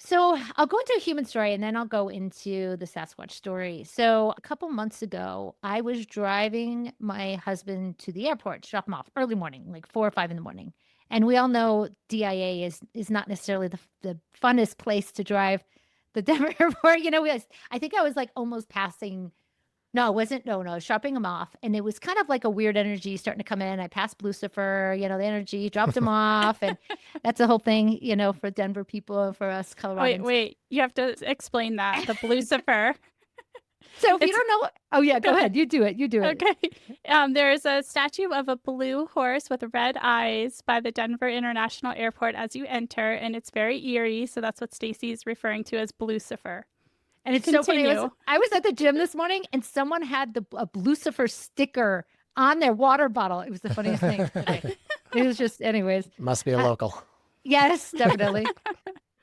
So I'll go into a human story and then I'll go into the Sasquatch story. So a couple months ago, I was driving my husband to the airport to drop him off early morning, like 4 or 5 in the morning. And we all know DIA is not necessarily the funnest place to drive the Denver airport. I think I was like almost passing. No, it wasn't. No, no, I was dropping him off. And it was kind of like a weird energy starting to come in. I passed Lucifer, the energy, dropped him off. And that's the whole thing, for Denver people, for us Wait, Coloradans. wait. You have to explain that. The Lucifer. So if you don't know, oh yeah, go ahead. You do it. You do it. Okay. There is a statue of a blue horse with red eyes by the Denver International Airport as you enter, and it's very eerie. So that's what Stacy is referring to as Lucifer. And it's so funny. I was at the gym this morning and someone had a Lucifer sticker on their water bottle. It was the funniest thing today. It was just, anyways. Must be a local. Yes, definitely.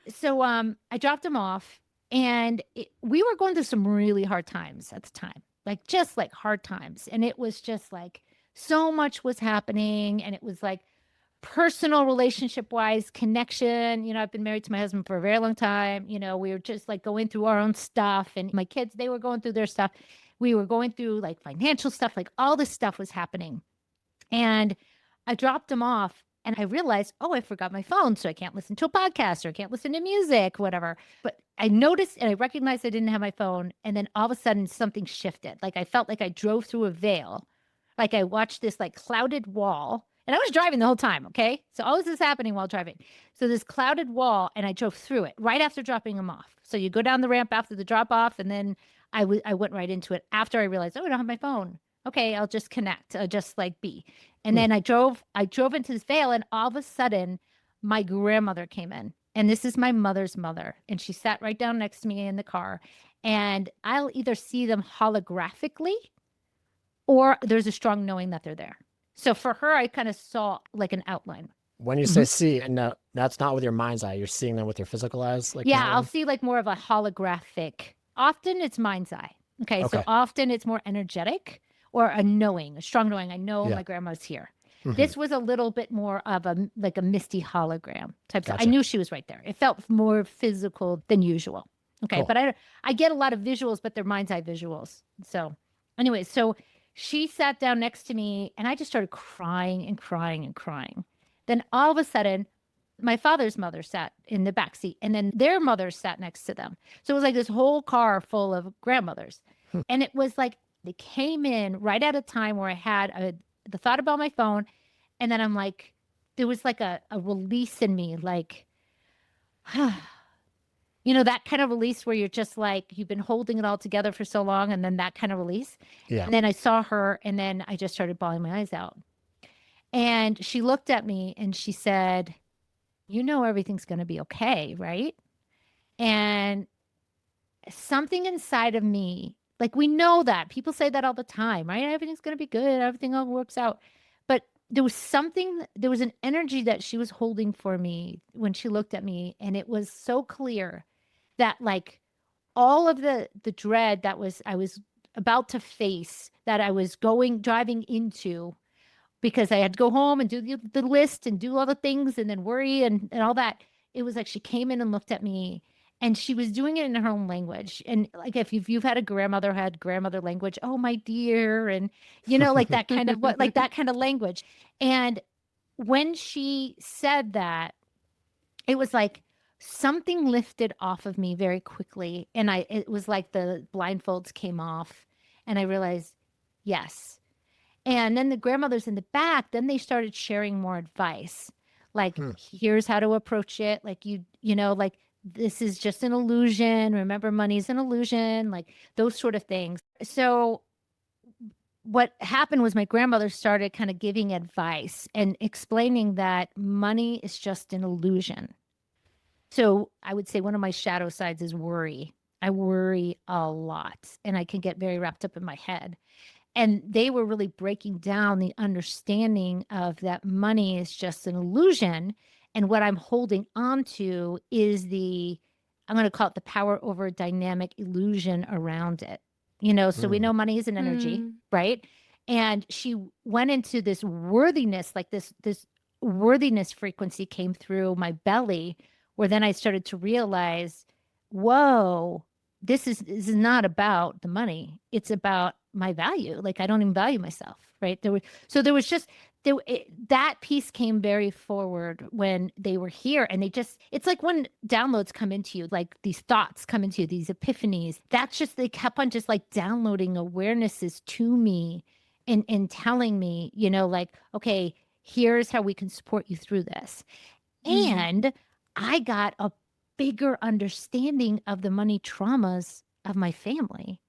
So I dropped him off and we were going through some really hard times at the time, like just like hard times. And it was just like so much was happening. And it was like personal relationship wise connection. I've been married to my husband for a very long time. We were just like going through our own stuff, and my kids, they were going through their stuff. We were going through like financial stuff, like all this stuff was happening. And I dropped him off and I realized, oh, I forgot my phone. So I can't listen to a podcast or I can't listen to music, whatever. But I noticed and I recognized I didn't have my phone. And then all of a sudden something shifted. Like I felt like I drove through a veil. Like I watched this like clouded wall. And I was driving the whole time, okay? So all this is happening while driving. So this clouded wall, and I drove through it right after dropping him off. So you go down the ramp after the drop off, and then I went right into it after I realized, oh, I don't have my phone. Okay, I'll just connect, just like be. And then I drove into this veil, and all of a sudden, my grandmother came in. And this is my mother's mother. And she sat right down next to me in the car. And I'll either see them holographically, or there's a strong knowing that they're there. So for her, I kind of saw like an outline. When you say see, and no, that's not with your mind's eye. You're seeing them with your physical eyes. Like yeah, I'll see like more of a holographic. Often it's mind's eye. Okay. So often it's more energetic or a knowing, a strong knowing. I know my grandma's here. Mm-hmm. This was a little bit more of a misty hologram type. Gotcha. I knew she was right there. It felt more physical than usual. Okay. Cool. But I get a lot of visuals, but they're mind's eye visuals. So anyway, so she sat down next to me and I just started crying and crying and crying. Then all of a sudden, my father's mother sat in the back seat and then their mother sat next to them. So it was like this whole car full of grandmothers. And it was like they came in right at a time where I had the thought about my phone. And then I'm like, there was like a release in me, like, that kind of release where you're just like, you've been holding it all together for so long. And then that kind of release. Yeah. And then I saw her and then I just started bawling my eyes out. And she looked at me and she said, everything's going to be okay, right? And something inside of me, like we know that. People say that all the time, right? Everything's going to be good. Everything all works out. But there was an energy that she was holding for me when she looked at me. And it was so clear that like all of the dread that I was about to face, that I was driving into, because I had to go home and do the list and do all the things and then worry and all that. It was like she came in and looked at me and she was doing it in her own language. And like if you've had a grandmother who had grandmother language, oh my dear, and like that kind of that kind of language. And when she said that, it was like something lifted off of me very quickly. And it was like the blindfolds came off and I realized, yes. And then the grandmothers in the back, then they started sharing more advice. Like, here's how to approach it. Like, like this is just an illusion. Remember, money's an illusion, like those sort of things. So what happened was my grandmother started kind of giving advice and explaining that money is just an illusion. So I would say one of my shadow sides is worry. I worry a lot and I can get very wrapped up in my head. And they were really breaking down the understanding of that money is just an illusion. And what I'm holding on to is I'm going to call it the power over dynamic illusion around it. So we know money is an energy, right? And she went into this worthiness, like this worthiness frequency came through my belly where then I started to realize, whoa, this is not about the money. It's about my value. Like I don't even value myself, right? There was just that piece came very forward when they were here, and it's like when downloads come into you, like these thoughts come into you, these epiphanies. That's just, they kept on just like downloading awarenesses to me and telling me, like, okay, here's how we can support you through this. And I got a bigger understanding of the money traumas of my family.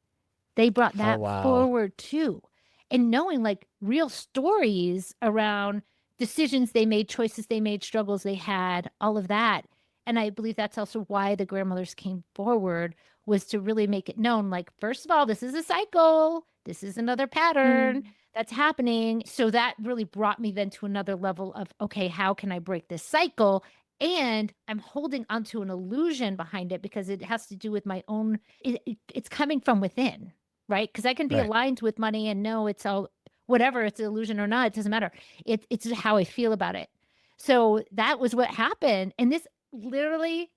They brought that forward too. And knowing like real stories around decisions they made, choices they made, struggles they had, all of that. And I believe that's also why the grandmothers came forward, was to really make it known, like, first of all, this is a cycle. This is another pattern that's happening. So that really brought me then to another level of, okay, how can I break this cycle? And I'm holding onto an illusion behind it because it has to do with my own, it's coming from within, right? Because I can be aligned with money and know it's all, whatever, it's an illusion or not, it doesn't matter. It's how I feel about it. So that was what happened. And this literally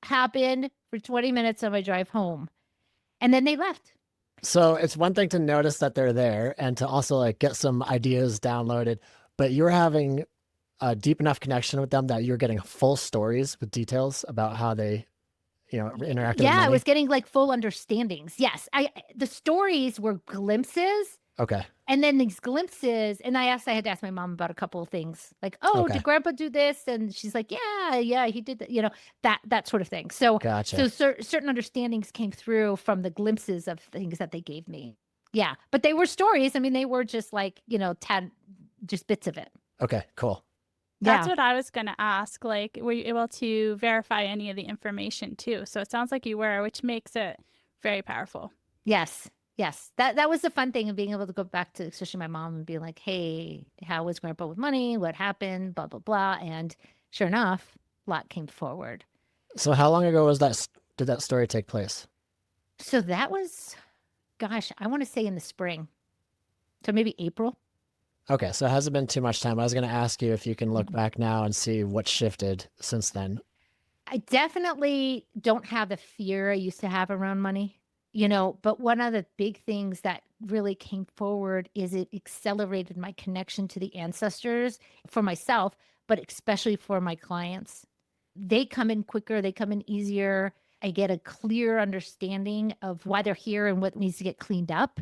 happened for 20 minutes on my drive home. And then they left. So it's one thing to notice that they're there and to also like get some ideas downloaded, but you're having a deep enough connection with them that you're getting full stories with details about how they, interacted with money? I was getting like full understandings. Yes. The stories were glimpses. Okay. And then these glimpses, and I had to ask my mom about a couple of things, like, did grandpa do this? And she's like, yeah, he did that, that sort of thing. So, gotcha. So certain understandings came through from the glimpses of things that they gave me. Yeah. But they were stories. I mean, they were just like, just bits of it. Okay, cool. That's what I was going to ask. Like, were you able to verify any of the information too? So it sounds like you were, which makes it very powerful. Yes. That was the fun thing of being able to go back to, especially my mom, and be like, hey, how was grandpa with money? What happened? Blah, blah, blah. And sure enough, a lot came forward. So how long ago did that story take place? So that was, gosh, I want to say in the spring. So maybe April. Okay, so it hasn't been too much time. I was going to ask you if you can look back now and see what shifted since then. I definitely don't have the fear I used to have around money, but one of the big things that really came forward is it accelerated my connection to the ancestors for myself, but especially for my clients. They come in quicker, they come in easier. I get a clear understanding of why they're here and what needs to get cleaned up.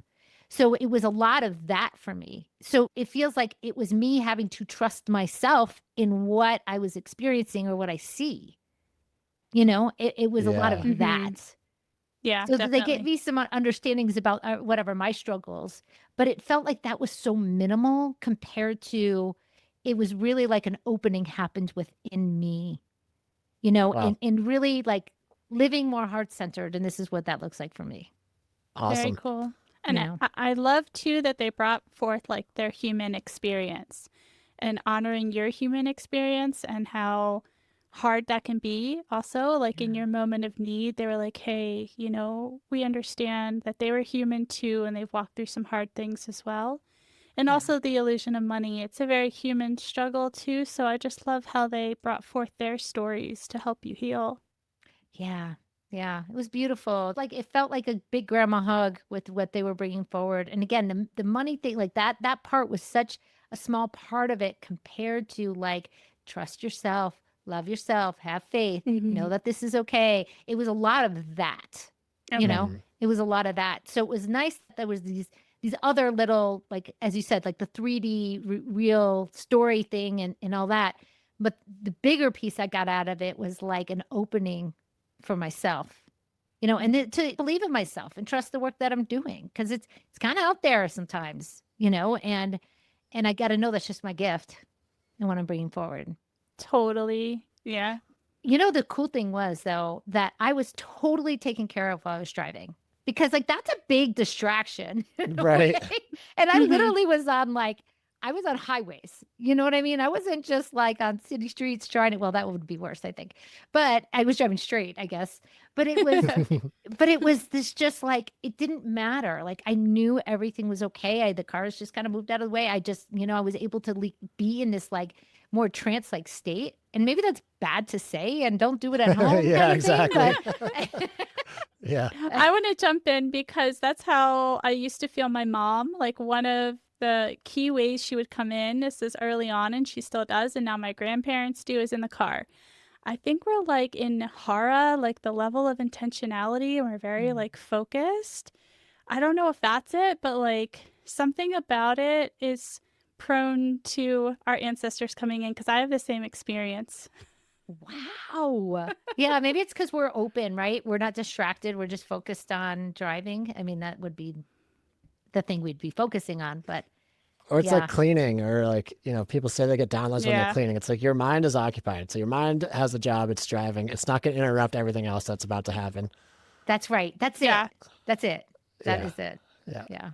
So it was a lot of that for me. So it feels like it was me having to trust myself in what I was experiencing or what I see. It was a lot of that. Yeah. So definitely. they gave me some understandings about whatever my struggles, but it felt like that was so minimal compared to, it was really like an opening happened within me, Wow. and really like living more heart-centered. And this is what that looks like for me. Awesome. Very cool. And I love too that they brought forth like their human experience and honoring your human experience and how hard that can be. Also, like in your moment of need, they were like, hey, we understand that they were human too, and they've walked through some hard things as well. And also the illusion of money. It's a very human struggle too. So I just love how they brought forth their stories to help you heal. Yeah. It was beautiful. Like it felt like a big grandma hug with what they were bringing forward. And again, the money thing, like that part was such a small part of it compared to like, trust yourself, love yourself, have faith, know that this is okay. It was a lot of that, it was a lot of that. So it was nice that there was these other little, like, as you said, like the 3D real story thing and all that. But the bigger piece I got out of it was like an opening for myself, and to believe in myself and trust the work that I'm doing. Cause it's kind of out there sometimes, and I got to know that's just my gift and what I'm bringing forward. Totally. Yeah. The cool thing was though, that I was totally taken care of while I was driving, because like, that's a big distraction. Right. And I literally was on I was on highways, you know what I mean? I wasn't just like on city streets well, that would be worse, I think, but I was driving straight, I guess, but it was this just like, it didn't matter. Like I knew everything was okay. The cars just kind of moved out of the way. I just, I was able to be in this like more trance-like state. And maybe that's bad to say and don't do it at home. Yeah, kind of exactly. Thing, but... Yeah. I want to jump in because that's how I used to feel my mom. Like one of the key ways she would come in, this is early on and she still does, and now my grandparents do, is in the car. I think we're like in Hara, like the level of intentionality, and we're very like focused. I don't know if that's it, but like something about it is prone to our ancestors coming in, because I have the same experience. Wow. Yeah, maybe it's because we're open, right? We're not distracted. We're just focused on driving. I mean, that would be the thing we'd be focusing on, but or it's like cleaning, or like, people say they get downloads when they're cleaning. It's like your mind is occupied. So your mind has a job, it's driving. It's not going to interrupt everything else that's about to happen. That's right. That's it. That's it. That is it. Yeah. Yeah.